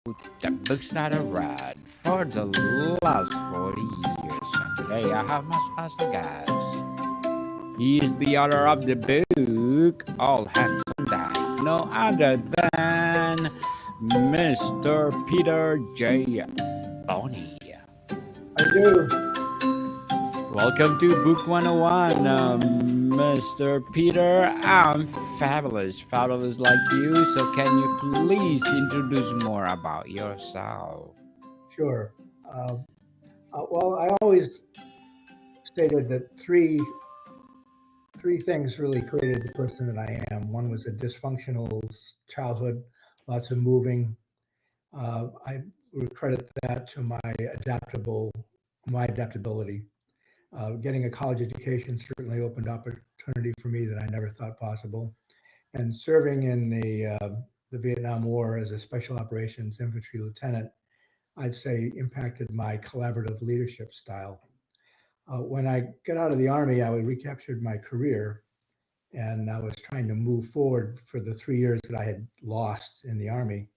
the books that I read for the last 40 years. And today I have my special guest. He is the author of the book All Hands on Deck, no other than Mr. Peter J. Boney. I do. Welcome to Book 101, Mr. Peter. I'm fabulous like you. So, can you please introduce more about yourself? Sure. Uh, well, I always stated that three things really created the person that I am. One was a dysfunctional childhood, lots of moving. I would credit that to my adaptability. Getting a college education certainly opened opportunity for me that I never thought possible. And serving in the Vietnam War as a special operations infantry lieutenant, I'd say impacted my collaborative leadership style. When I got out of the Army, I recaptured my career and I was trying to move forward for the 3 years that I had lost in the Army.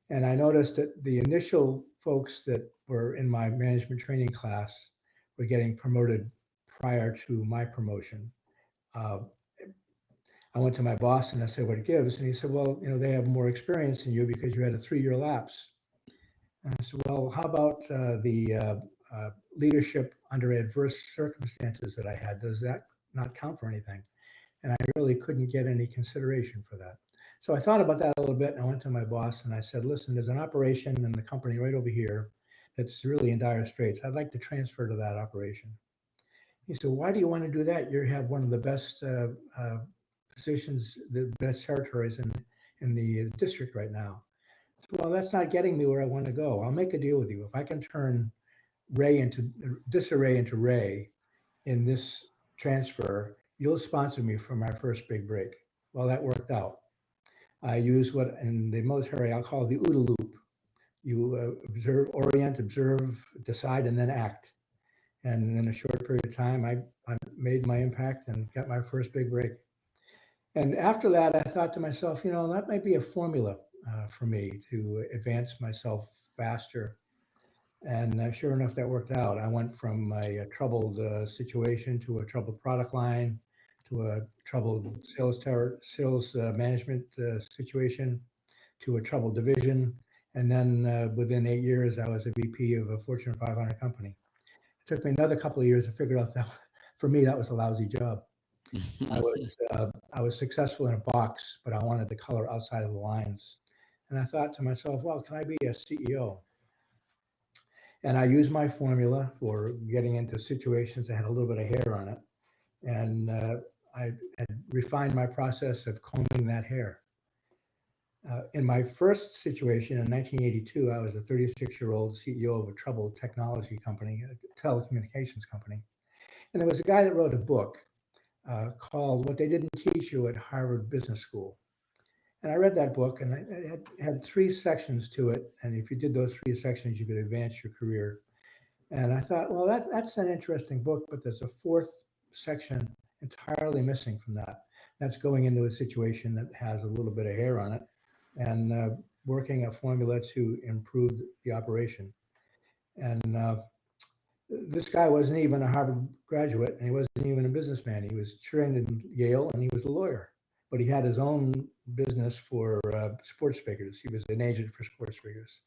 And I noticed that the initial folks that were in my management training class were getting promoted prior to my promotion. Uh, I went to my boss and I said, "What gives?" And he said, "Well, they have more experience than you because you had a 3 year lapse." And I said, "Well, how about the leadership under adverse circumstances that I had? Does that not count for anything?" And I really couldn't get any consideration for that. So I thought about that a little bit, and I went to my boss and I said, "Listen, there's an operation in the company right over here that's really in dire straits. I'd like to transfer to that operation." He said, "Why do you want to do that? You have one of the best positions, the best territories in the district right now." "Well, that's not getting me where I want to go. I'll make a deal with you. If I can turn Ray into disarray into Ray in this transfer, you'll sponsor me for my first big break." Well, that worked out. I use what in the military I'll call the OODA loop. You observe, decide, and then act. And in a short period of time, I made my impact and got my first big break. And after that, I thought to myself, that might be a formula for me to advance myself faster. And sure enough, that worked out. I went from a troubled situation to a troubled product line to a troubled sales management situation to a troubled division. And then within 8 years, I was a VP of a Fortune 500 company. It took me another couple of years to figure out that for me, that was a lousy job. I was successful in a box, but I wanted the color outside of the lines. And I thought to myself, well, can I be a CEO? And I used my formula for getting into situations that had a little bit of hair on it. And I had refined my process of combing that hair. In my first situation in 1982, I was a 36-year-old CEO of a troubled technology company, a telecommunications company. And there was a guy that wrote a book called What They Didn't Teach You at Harvard Business School. And I read that book, and it had three sections to it. And if you did those three sections, you could advance your career. And I thought, well, that's an interesting book, but there's a fourth section entirely missing from that. That's going into a situation that has a little bit of hair on it and working a formula to improve the operation. And this guy wasn't even a Harvard graduate, and he wasn't even a businessman. He was trained in Yale, and he was a lawyer. But he had his own business for sports figures. He was an agent for sports figures.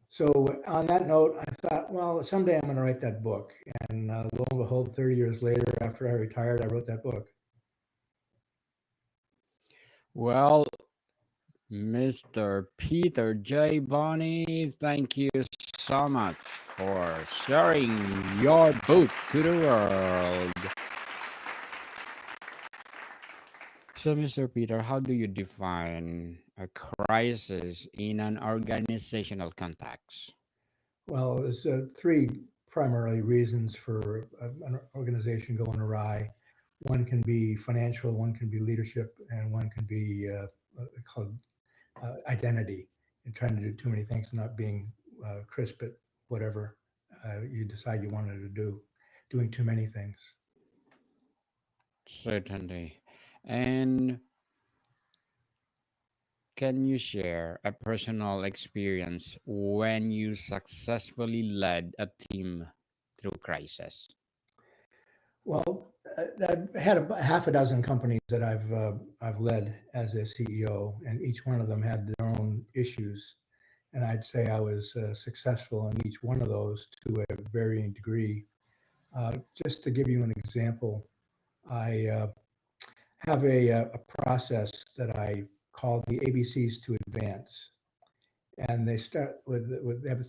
So on that note, I thought, well, someday I'm going to write that book. And lo and behold, 30 years later, after I retired, I wrote that book. Well, Mr. Peter J. Boney, thank you so much for sharing your book to the world. So, Mr. Peter, how do you define a crisis in an organizational context? Well, there's three primary reasons for an organization going awry. One can be financial, one can be leadership, and one can be called identity. You're trying to do too many things, not being crisp at whatever you decide you wanted to do, doing too many things. Certainly. And Can you share a personal experience when you successfully led a team through crisis? Well, I've had half a dozen companies that I've led as a CEO, and each one of them had their own issues. And I'd say I was successful in each one of those to a varying degree. Just to give you an example, I have a process that I call the ABCs to advance, and they start with they have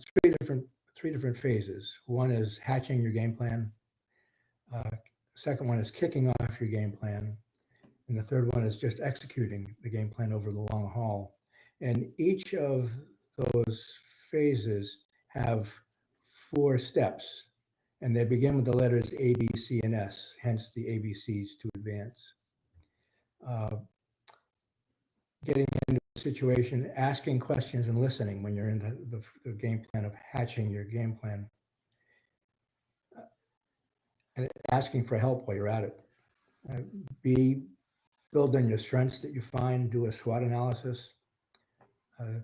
three different phases. One is hatching your game plan. Uh, Second one is kicking off your game plan, and the third one is just executing the game plan over the long haul. And each of those phases have four steps, and they begin with the letters A, B, C, and S, hence the ABCs to advance. Uh, Getting into a situation, asking questions and listening when you're in the game plan of hatching your game plan, and asking for help while you're at it. Uh, B, build on your strengths that you find, do a SWOT analysis, uh,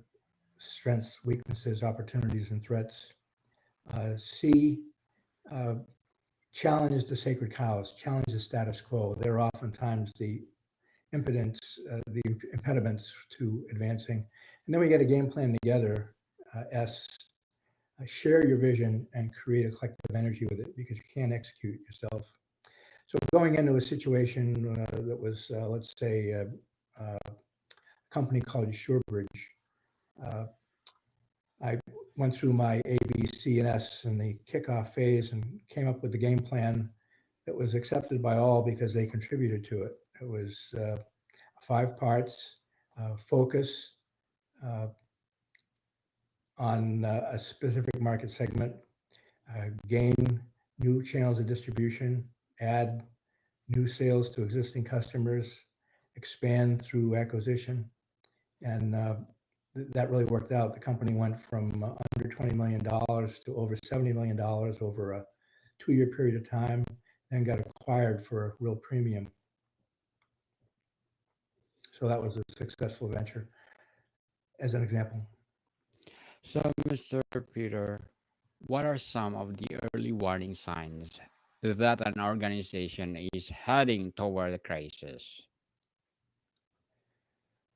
strengths, weaknesses, opportunities, and threats. C, uh, challenge the sacred cows, challenge the status quo. They're oftentimes the impediments to advancing. And then we get a game plan together. S, share your vision and create a collective energy with it because you can't execute yourself. So going into a situation that was, let's say, a company called SureBridge, uh, I went through my A, B, C, and S in the kickoff phase and came up with a game plan that was accepted by all because they contributed to it. It was 5 parts: focus uh, on a specific market segment, gain new channels of distribution, add new sales to existing customers, expand through acquisition, and that really worked out. The company went from under $20 million to over $70 million over a 2-year period of time, then got acquired for a real premium. So that was a successful venture, as an example. So, Mr. Peter, what are some of the early warning signs that an organization is heading toward a crisis?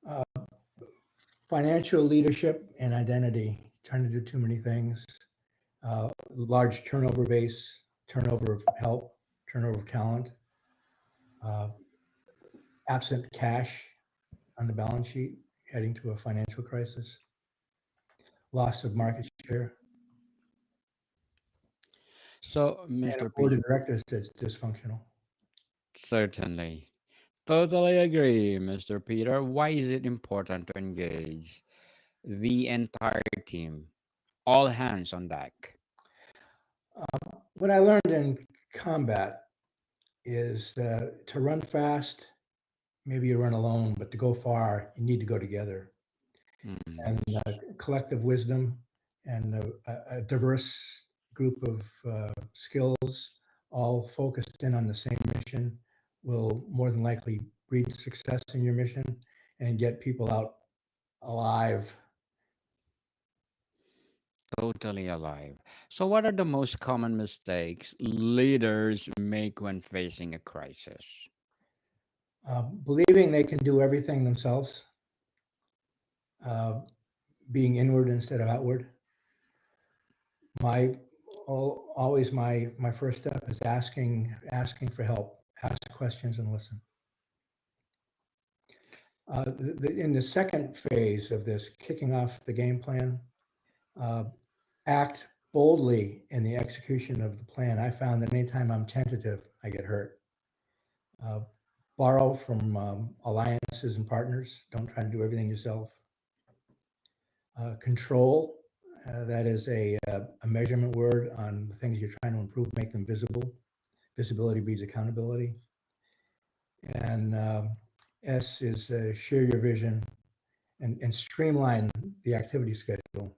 Uh, Financial leadership and identity, trying to do too many things, large turnover base, turnover of help, turnover of talent, uh, absent cash on the balance sheet, heading to a financial crisis, loss of market share, So, and Mr. a board Peter, of directors that's dysfunctional. certainly. Totally agree, Mr. Peter. Why is it important to engage the entire team, all hands on deck? What I learned in combat is to run fast, maybe you run alone, but to go far, you need to go together. And Yes. collective wisdom and a diverse group of skills, all focused in on the same mission, will more than likely breed success in your mission and get people out alive. Totally alive. So, what are the most common mistakes leaders make when facing a crisis? Believing they can do everything themselves, uh, being inward instead of outward. My always my first step is asking for help, ask questions and listen. In the second phase of this, kicking off the game plan, uh, act boldly in the execution of the plan. I found that anytime I'm tentative, I get hurt. Uh, Borrow from alliances and partners. Don't try to do everything yourself. Control, that is a measurement word on the things you're trying to improve, make them visible. Visibility breeds accountability. And S is share your vision and streamline the activity schedule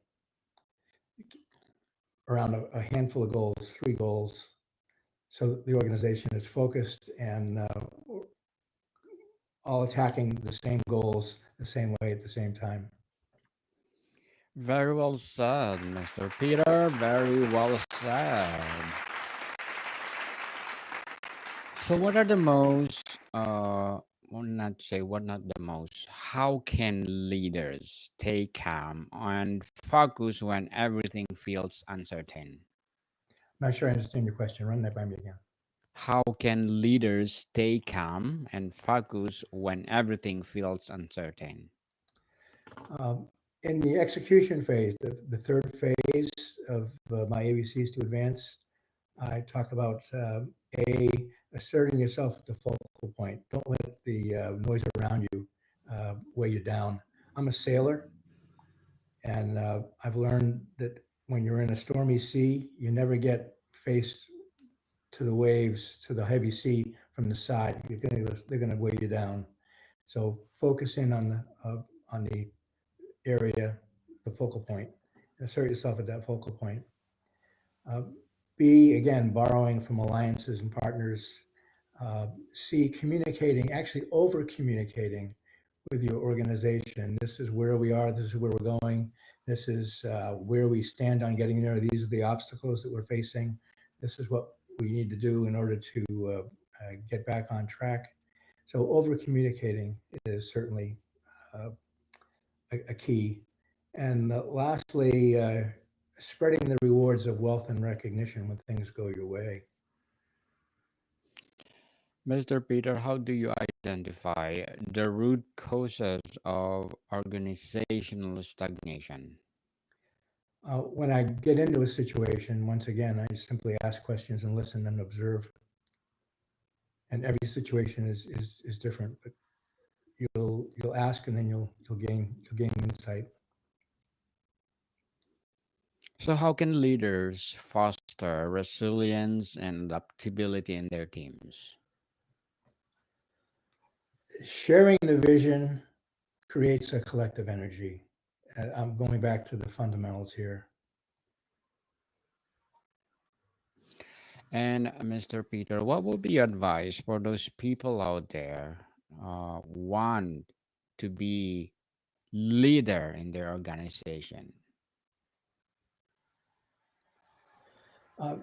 around a handful of goals, 3 goals, so that the organization is focused and all attacking the same goals the same way at the same time. Very well said, Mr. Peter. Very well said. So, what are the most, well, not say what not the most, how can leaders stay calm and focus when everything feels uncertain? I'm not sure I understand your question. Run that by me again. How can leaders stay calm and focus when everything feels uncertain? Um, in the execution phase, the third phase of my ABCs to advance, I talk about A, asserting yourself at the focal point. Don't let the noise around you weigh you down. I'm a sailor, and I've learned that when you're in a stormy sea, you never get faced to the waves, to the heavy sea from the side. They're gonna weigh you down. So focus in on the area, the focal point. Assert yourself at that focal point. Uh, B, again, borrowing from alliances and partners. C, communicating, actually over communicating with your organization. This is where we are. This is where we're going. This is where we stand on getting there. These are the obstacles that we're facing. This is what we need to do in order to get back on track. So, over communicating is certainly uh, a key. And lastly, spreading the rewards of wealth and recognition when things go your way. Mr. Peter, how do you identify the root causes of organizational stagnation? When I get into a situation, once again, I simply ask questions and listen and observe. And every situation is different, but you'll ask and then you'll gain insight. So, how can leaders foster resilience and adaptability in their teams? Sharing the vision creates a collective energy. I'm going back to the fundamentals here. And Mr. Peter, what would be your advice for those people out there want to be leader in their organization?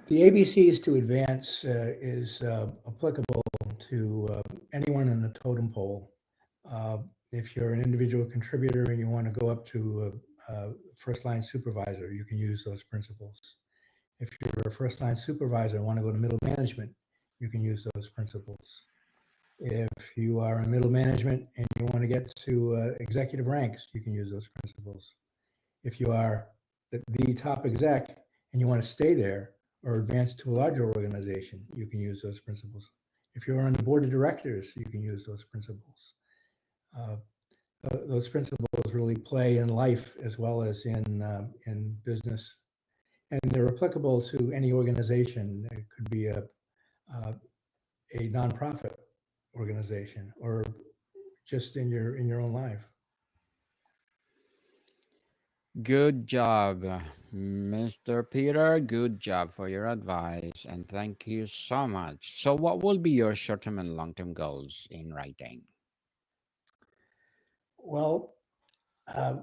The ABCs to advance is applicable to anyone in the totem pole. Uh, if you're an individual contributor and you want to go up to first line supervisor, you can use those principles. If you're a first line supervisor and want to go to middle management, you can use those principles. If you are in middle management and you want to get to executive ranks, you can use those principles. If you are the top exec and you want to stay there or advance to a larger organization, you can use those principles. If you're on the board of directors, you can use those principles. Uh, those principles really play in life as well as in business, and they're applicable to any organization. It could be uh, a nonprofit organization or just in your own life. Good job, Mr. Peter. Good job for your advice and thank you so much. So, what will be your short term and long term goals in writing? Well, uh,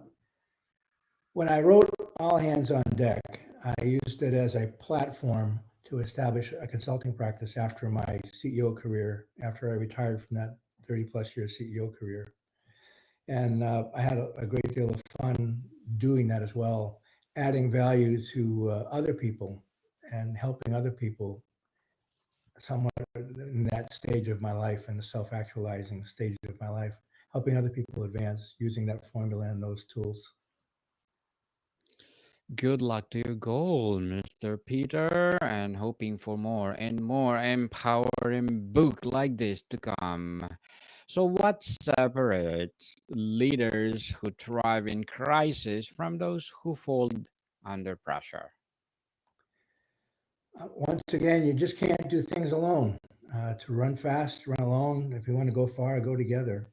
when I wrote All Hands on Deck, I used it as a platform to establish a consulting practice after my CEO career, after I retired from that 30 plus year CEO career. And I had a great deal of fun doing that as well, adding value to other people and helping other people somewhat in that stage of my life and the self actualizing stage of my life, helping other people advance using that formula and those tools. Good luck to your goal, Mr. Peter, and hoping for more and more empowering book like this to come. So, what separates leaders who thrive in crisis from those who fold under pressure? Once again, you just can't do things alone. To run fast, run alone. If you want to go far, go together.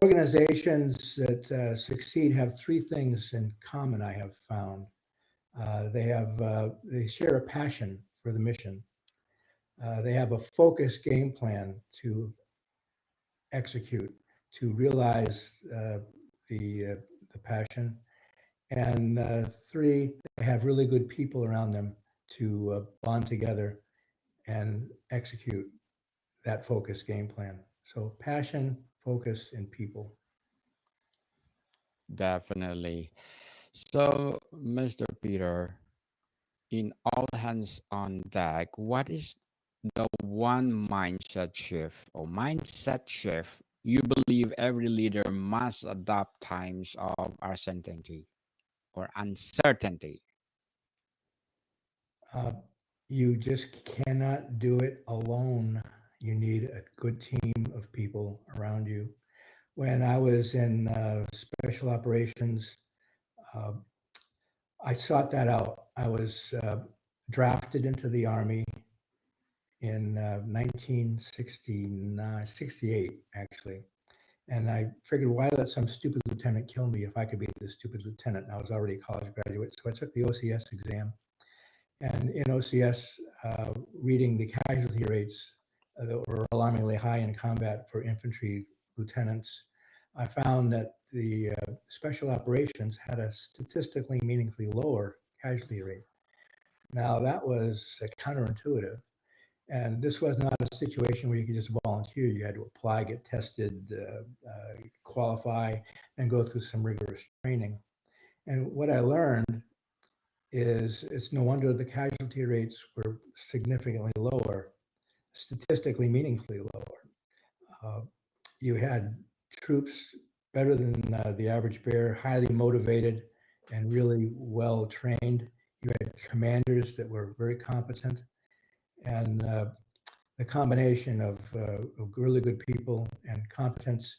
Organizations that succeed have three things in common. I have found they share a passion for the mission. They have a focused game plan to execute, to realize the, uh, the passion. And three, they have really good people around them to bond together and execute that focused game plan. So passion, focus, and people. Definitely. So, Mr. Peter, in all hands on deck, what is the one mindset shift you believe every leader must adopt times of uncertainty or uncertainty? Uh, you just cannot do it alone. You need a good team of people around you. When I was in special operations, uh, I sought that out. I was drafted into the Army in 1969, 68, actually. And I figured, why let some stupid lieutenant kill me if I could be the stupid lieutenant? And I was already a college graduate. So I took the OCS exam. And in OCS, reading the casualty rates that were alarmingly high in combat for infantry lieutenants, I found that the special operations had a statistically meaningfully lower casualty rate. Now, that was counterintuitive. And this was not a situation where you could just volunteer. You had to apply, get tested, qualify, and go through some rigorous training. And what I learned is it's no wonder the casualty rates were significantly lower, statistically meaningfully lower. Uh, you had troops better than the average bear, highly motivated and really well trained. You had commanders that were very competent, and the combination of really good people and competence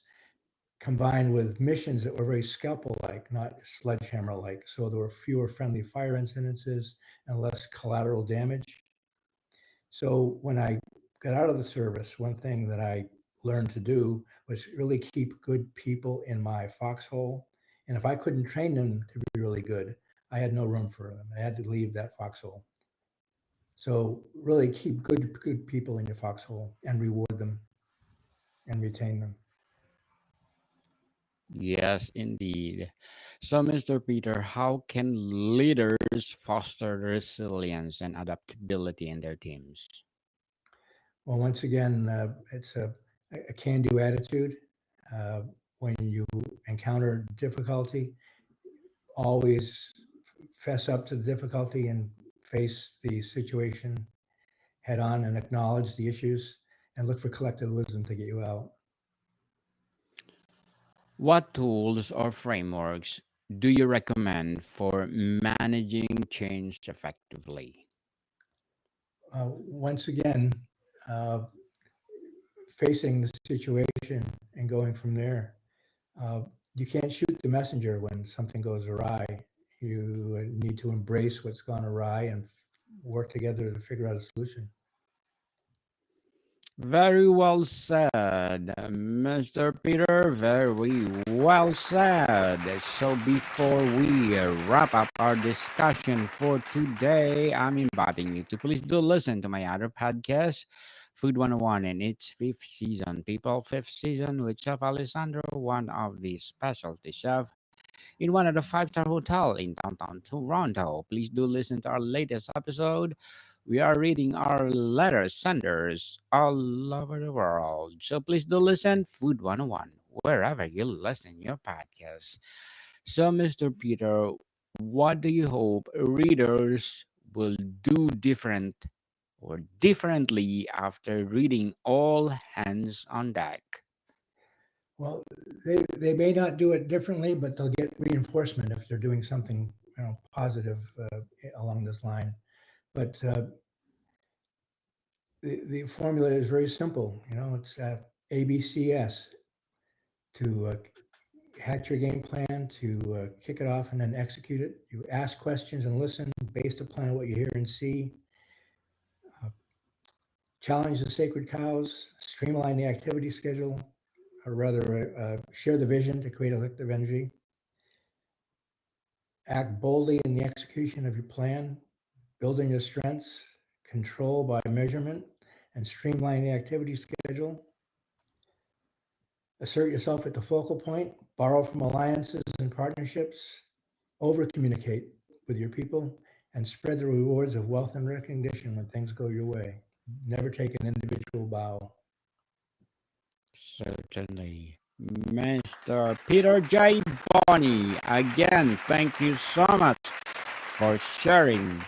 combined with missions that were very scalpel-like, not sledgehammer-like. So there were fewer friendly fire incidences and less collateral damage. So when I got out of the service, one thing that I learned to do was really keep good people in my foxhole. And if I couldn't train them to be really good, I had no room for them. I had to leave that foxhole. So really keep good people in your foxhole and reward them and retain them. Yes, indeed. So, Mr. Peter, how can leaders foster resilience and adaptability in their teams? Well, once again, it's a can-do attitude. Uh, when you encounter difficulty, always fess up to the difficulty and face the situation head on and acknowledge the issues and look for collective wisdom to get you out. What tools or frameworks do you recommend for managing change effectively? Once again, uh, facing the situation and going from there. Uh, you can't shoot the messenger when something goes awry. You need to embrace what's gone awry and work together to figure out a solution. Very well said, Mr. Peter. Very well said. So, before we wrap up our discussion for today, I'm inviting you to please do listen to my other podcast, Food 101, in its fifth season. People, fifth season with Chef Alessandro, one of the specialty chef in one of the five-star hotel in downtown Toronto. Please do listen to our latest episode. We are reading our letter senders all over the world. So please do listen Food 101 wherever you listen your podcast. So Mr. Peter, what do you hope readers will do differently after reading all hands on deck? Well, they may not do it differently, but they'll get reinforcement if they're doing something positive along this line. But the formula is very simple. It's ABCS to hatch your game plan, to kick it off and then execute it. You ask questions and listen based upon what you hear and see. Uh, Challenge the sacred cows, streamline the activity schedule, or rather, share the vision to create elective energy. Act boldly in the execution of your plan, building your strengths, control by measurement, and streamline the activity schedule. Assert yourself at the focal point, borrow from alliances and partnerships, over communicate with your people, and spread the rewards of wealth and recognition when things go your way. Never take an individual bow. Certainly. Mr. Peter J. Bonney, again, thank you so much for sharing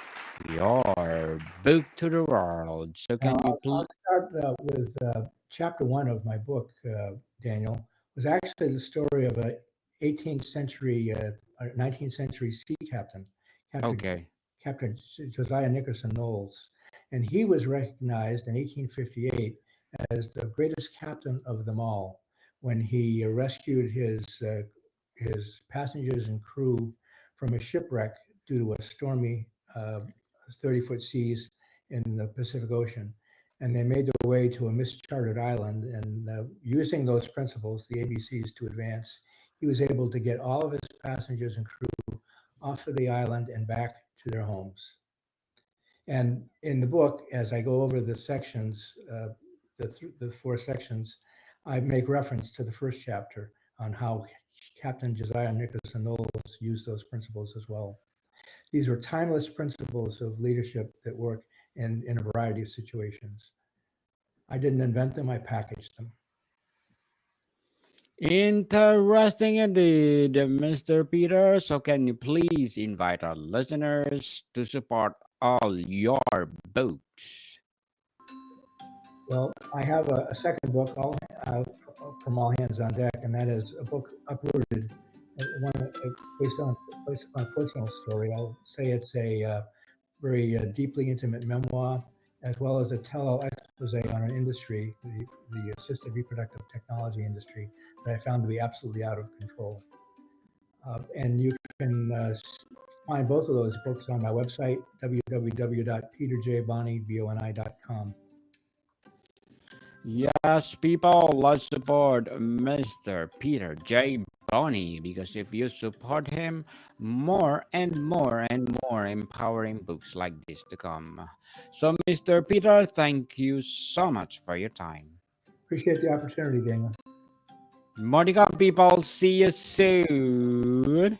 your book to the world. So, Now, can you I'll please? start with chapter one of my book, Daniel, was actually the story of a 18th century, 19th century sea captain, Captain, Okay. Captain Josiah Nickerson Knowles. And he was recognized in 1858 as the greatest captain of them all when he rescued his passengers and crew from a shipwreck due to a stormy 30-foot seas in the Pacific Ocean. And they made their way to a mischarted island. And using those principles, the ABCs, to advance, he was able to get all of his passengers and crew off of the island and back to their homes. And in the book, as I go over the sections, the four sections, I make reference to the first chapter on how Captain Josiah Nickerson Knowles used those principles as well. These are timeless principles of leadership that work in a variety of situations. I didn't invent them, I packaged them. Interesting indeed, Mr. Peter. So, can you please invite our listeners to support all your books? Well, I have a second book, from All Hands on Deck, and that is a book, Uprooted, one based upon a personal story. I'll say it's a very deeply intimate memoir, as well as a tell expose on an industry, the assisted reproductive technology industry, that I found to be absolutely out of control. And you can find both of those books on my website, www.peterjbonney.com. Yes, people, let's support Mr. Peter J. Bonney because if you support him, more and more and more empowering books like this to come. So, Mr. Peter, thank you so much for your time. Appreciate the opportunity, Daniel. Monica, people, see you soon.